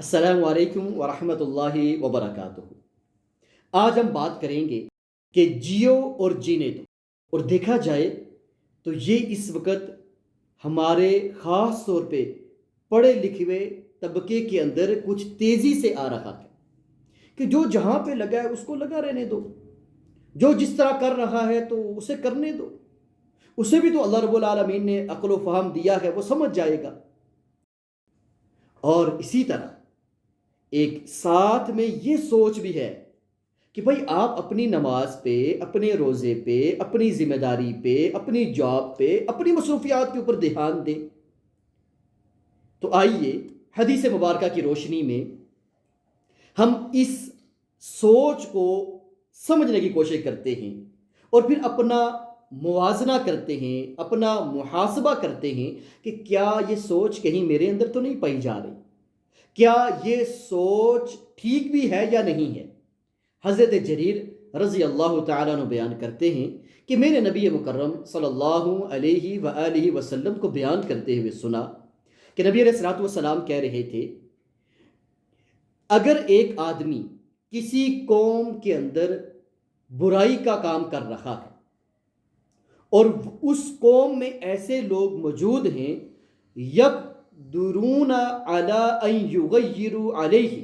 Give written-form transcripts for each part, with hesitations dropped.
السلام علیکم ورحمۃ اللہ وبرکاتہ۔ آج ہم بات کریں گے کہ جیو اور جینے دو۔ اور دیکھا جائے تو یہ اس وقت ہمارے خاص طور پہ پڑھے لکھے ہوئے طبقے کے اندر کچھ تیزی سے آ رہا ہے کہ جو جہاں پہ لگا ہے اس کو لگا رہنے دو، جو جس طرح کر رہا ہے تو اسے کرنے دو، اسے بھی تو اللہ رب العالمین نے عقل و فہم دیا ہے، وہ سمجھ جائے گا۔ اور اسی طرح ایک ساتھ میں یہ سوچ بھی ہے کہ بھائی آپ اپنی نماز پہ، اپنے روزے پہ، اپنی ذمہ داری پہ، اپنی جاب پہ، اپنی مصروفیات کے اوپر دھیان دیں۔ تو آئیے حدیث مبارکہ کی روشنی میں ہم اس سوچ کو سمجھنے کی کوشش کرتے ہیں اور پھر اپنا موازنہ کرتے ہیں، اپنا محاسبہ کرتے ہیں کہ کیا یہ سوچ کہیں میرے اندر تو نہیں پائی جا رہی، کیا یہ سوچ ٹھیک بھی ہے یا نہیں ہے۔ حضرت جریر رضی اللہ تعالیٰ عنہ بیان کرتے ہیں کہ میں نے نبی مکرم صلی اللہ علیہ وآلہ وسلم کو بیان کرتے ہوئے سنا کہ نبی علیہ الصلوۃ والسلام کہہ رہے تھے، اگر ایک آدمی کسی قوم کے اندر برائی کا کام کر رہا ہے اور اس قوم میں ایسے لوگ موجود ہیں یقدرون علی ان یغیروا علیہ،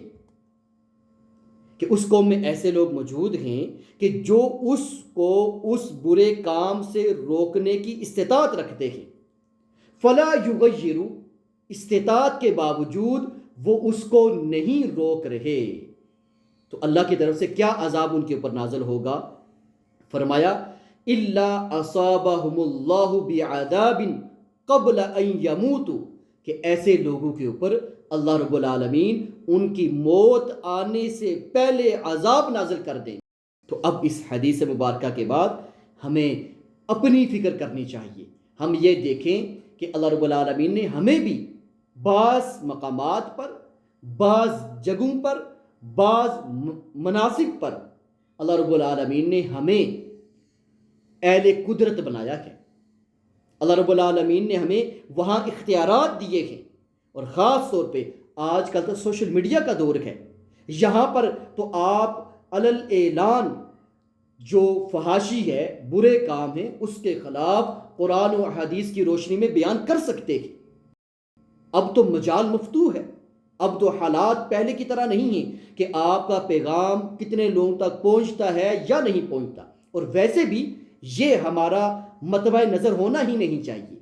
کہ اس قوم میں ایسے لوگ موجود ہیں کہ جو اس کو اس برے کام سے روکنے کی استطاعت رکھتے ہیں، فلا یغیروا، استطاعت کے باوجود وہ اس کو نہیں روک رہے، تو اللہ کی طرف سے کیا عذاب ان کے اوپر نازل ہوگا؟ فرمایا الا اصابہم اللہ بعذاب قبل ان یموتوا، کہ ایسے لوگوں کے اوپر اللہ رب العالمین ان کی موت آنے سے پہلے عذاب نازل کر دیں۔ تو اب اس حدیث مبارکہ کے بعد ہمیں اپنی فکر کرنی چاہیے۔ ہم یہ دیکھیں کہ اللہ رب العالمین نے ہمیں بھی بعض مقامات پر، بعض جگہوں پر، بعض مناسب پر اللہ رب العالمین نے ہمیں اہل قدرت بنایا ہے۔ اللہ رب العالمین نے ہمیں وہاں اختیارات دیے ہیں، اور خاص طور پہ آج کل تو سوشل میڈیا کا دور ہے، یہاں پر تو آپ علل اعلان جو فحاشی ہے، برے کام ہیں، اس کے خلاف قرآن و حدیث کی روشنی میں بیان کر سکتے ہیں۔ اب تو مجال مفتوح ہے، اب تو حالات پہلے کی طرح نہیں ہیں کہ آپ کا پیغام کتنے لوگوں تک پہنچتا ہے یا نہیں پہنچتا، اور ویسے بھی یہ ہمارا متبع نظر ہونا ہی نہیں چاہیے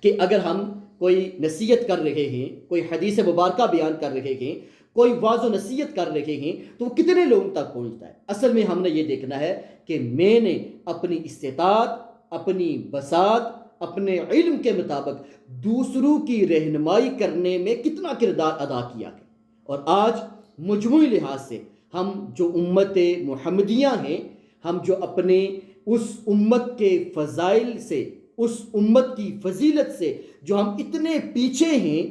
کہ اگر ہم کوئی نصیحت کر رہے ہیں، کوئی حدیث مبارکہ بیان کر رہے ہیں، کوئی واعظ و نصیحت کر رہے ہیں، تو وہ کتنے لوگوں تک پہنچتا ہے۔ اصل میں ہم نے یہ دیکھنا ہے کہ میں نے اپنی استطاعت، اپنی بساط، اپنے علم کے مطابق دوسروں کی رہنمائی کرنے میں کتنا کردار ادا کیا ہے۔ اور آج مجموعی لحاظ سے ہم جو امت محمدیہ ہیں، ہم جو اپنے اس امت کے فضائل سے، اس امت کی فضیلت سے جو ہم اتنے پیچھے ہیں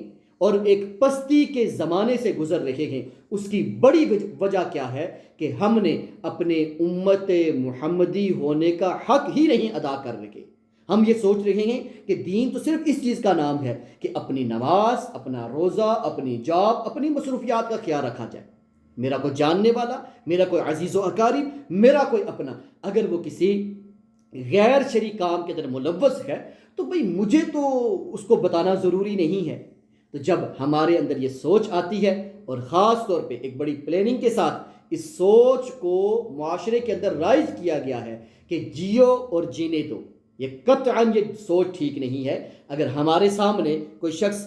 اور ایک پستی کے زمانے سے گزر رہے ہیں، اس کی بڑی وجہ کیا ہے کہ ہم نے اپنے امت محمدی ہونے کا حق ہی نہیں ادا کر رہے۔ ہم یہ سوچ رہے ہیں کہ دین تو صرف اس چیز کا نام ہے کہ اپنی نماز، اپنا روزہ، اپنی جاب، اپنی مصروفیات کا خیال رکھا جائے۔ میرا کوئی جاننے والا، میرا کوئی عزیز و اقارب، میرا کوئی اپنا اگر وہ کسی غیر شرعی کام کے اندر ملوث ہے تو بھئی مجھے تو اس کو بتانا ضروری نہیں ہے۔ تو جب ہمارے اندر یہ سوچ آتی ہے، اور خاص طور پہ ایک بڑی پلاننگ کے ساتھ اس سوچ کو معاشرے کے اندر رائج کیا گیا ہے کہ جیو اور جینے دو، یہ قطعاً یہ سوچ ٹھیک نہیں ہے۔ اگر ہمارے سامنے کوئی شخص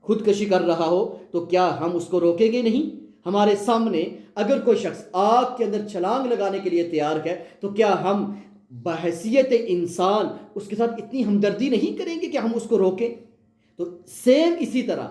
خودکشی کر رہا ہو تو کیا ہم اس کو روکیں گے؟ نہیں۔ ہمارے سامنے اگر کوئی شخص آگ کے اندر چھلانگ لگانے کے لیے تیار ہے تو کیا ہم بحیثیت انسان اس کے ساتھ اتنی ہمدردی نہیں کریں گے کہ ہم اس کو روکیں؟ تو سیم اسی طرح،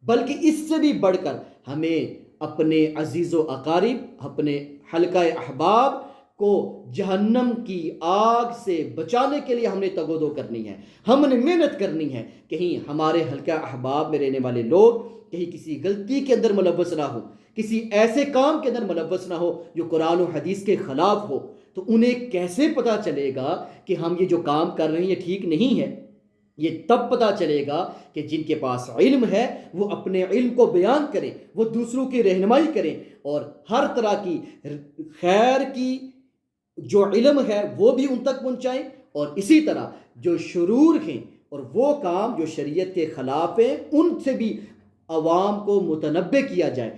بلکہ اس سے بھی بڑھ کر ہمیں اپنے عزیز و اقارب، اپنے حلقہ احباب کو جہنم کی آگ سے بچانے کے لیے ہم نے تگ و دو کرنی ہے، ہم نے محنت کرنی ہے۔ کہیں ہمارے حلقہ احباب میں رہنے والے لوگ کہیں کسی غلطی کے اندر ملوث نہ ہو، کسی ایسے کام کے اندر ملوث نہ ہو جو قرآن و حدیث کے خلاف ہو، تو انہیں کیسے پتہ چلے گا کہ ہم یہ جو کام کر رہے ہیں یہ ٹھیک نہیں ہے؟ یہ تب پتہ چلے گا کہ جن کے پاس علم ہے وہ اپنے علم کو بیان کریں، وہ دوسروں کی رہنمائی کریں، اور ہر طرح کی خیر کی جو علم ہے وہ بھی ان تک پہنچائیں، اور اسی طرح جو شرور ہیں اور وہ کام جو شریعت کے خلاف ہیں ان سے بھی عوام کو متنبع کیا جائے،